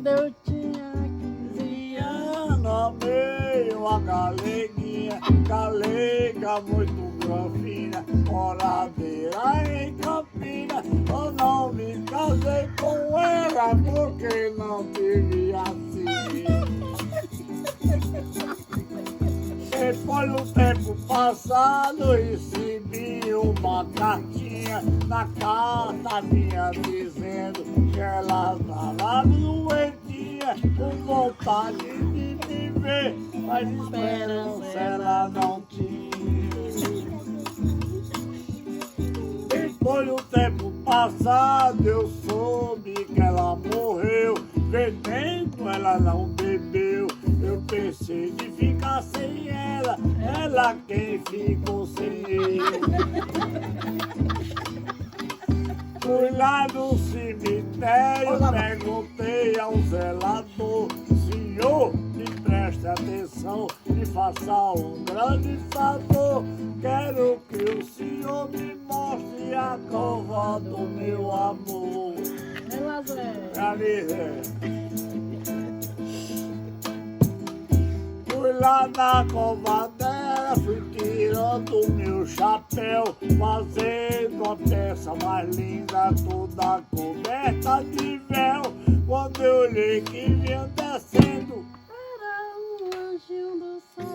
Quando eu tinha 15 anos, amei uma galeguinha, galega muito grafina, moradeira em Campinas. Eu não me casei com ela porque não devia ser. Depois do tempo passado, recebi uma cartinha na carta minha dizendo que ela estava doentinha, com vontade de viver, mas esperança ela não tinha. Depois do tempo passado, eu soube que ela morreu, veneno ela não bebeu. Eu pensei de ficar sem ela, ela quem ficou sem eu. Fui lá no cemitério, perguntei ao zelador: senhor, me preste atenção, me faça um grande favor. Quero que o senhor me mostre a cova do meu amor. Fui lá na cova dela, fui tirando meu chapéu, fazendo a peça mais linda, toda coberta de véu. Quando eu olhei que vinha descendo, era um anjinho do céu.